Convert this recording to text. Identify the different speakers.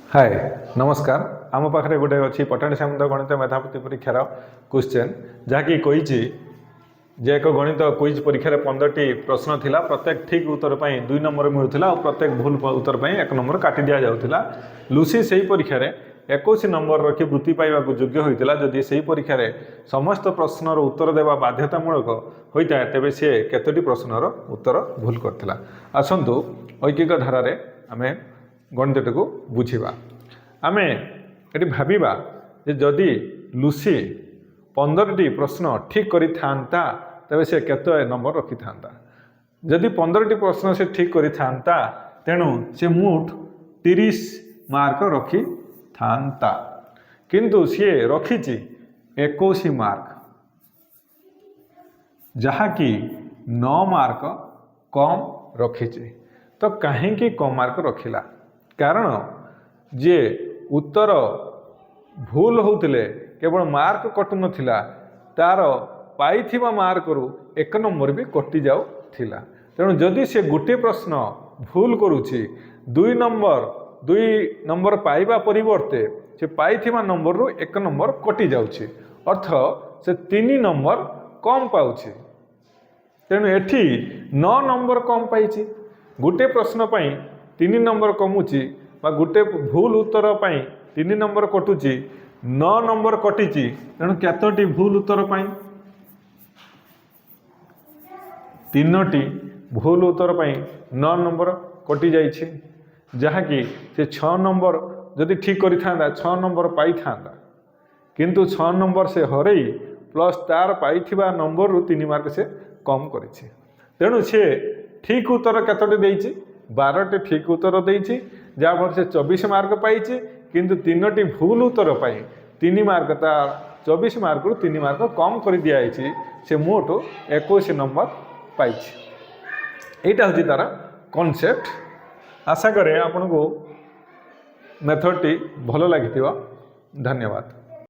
Speaker 1: हाय नमस्कार आम पाखे गोटे अच्छी पटाणी सामंत गणित मेधावी परीक्षार क्वेश्चन जहाँकि कही जे एक गणित क्विज परीक्षा 15टी प्रश्न थिला प्रत्येक ठीक उत्तर पर 2 नंबर मिलूला और प्रत्येक भूल उत्तर पर 1 नंबर काटी दि जाऊला। लुसी से ही परीक्षा 21 नंबर रखी वृत्ति पाइबा योग्य होता जदि से परीक्षा समस्त प्रश्नर उत्तर देवा बाध्यतामूलक होता है तेरे सी केतोटी प्रश्नर उत्तर भूल करथिला। आसंतु ऐकिक धारारे आमे गणित को बुझा आमे ये भाविबा जदि लुसी 15टी प्रश्न ठीक करि थांता तेबे से केते नंबर रखि थांता। जदि 15टी प्रश्न से ठीक करि थांता तेणु से मुठ 30 मार्क रखि थांता किंतु सी रखिछि 21 मार्क जहाँकि 9 मार्क कम रखिछि। तो कहीं कम मार्क रखिला कारण जे उत्तर भूल होतिले केवल मार्क कटु नथिला तार पाइथिबा मार्क रु 1 नंबर भी कटि जाउ थिला। तेणु जदि से गोटे प्रश्न भूल करुछि 2 नंबर पाइबा परिवर्ते से पाइथिबा नंबर रु 1 नंबर कटि जाउछि अर्थ से 3 नंबर कम पाउछि। तेणु एठी 9 नंबर कम पाइछि गोटे प्रश्न पाई 3 नंबर कमुची गोटे भूल उत्तर पाई 3 नंबर कटुची 9 नंबर कटिची। तेणु केतोटी भूल उत्तर पाई 3टी भूल उत्तर पाई 9 नंबर कटि जाइछि जहाँकि से 6 नंबर जदि ठीक करि थांदा 6 नंबर पाई थांदा किंतु 6 नंबर से हरई प्लस तार पाइथिबा नंबर रु 3 मार्क से कम करिछि। तेणु से ठीक उत्तर केतोटी देइछि 12टी ठीक उत्तर देइछि जहाँफल से 24 मार्क पाइछि किंतु 3टी भूल उत्तर पाई 3 मार्क तार 24 मार्क रु 3 मार्क कम कर दिखाई से मोट 21 नंबर पाइछि। यहाँ हूँ तार कॉन्सेप्ट। आशा करे आपन को मेथड टी भल लगी। धन्यवाद।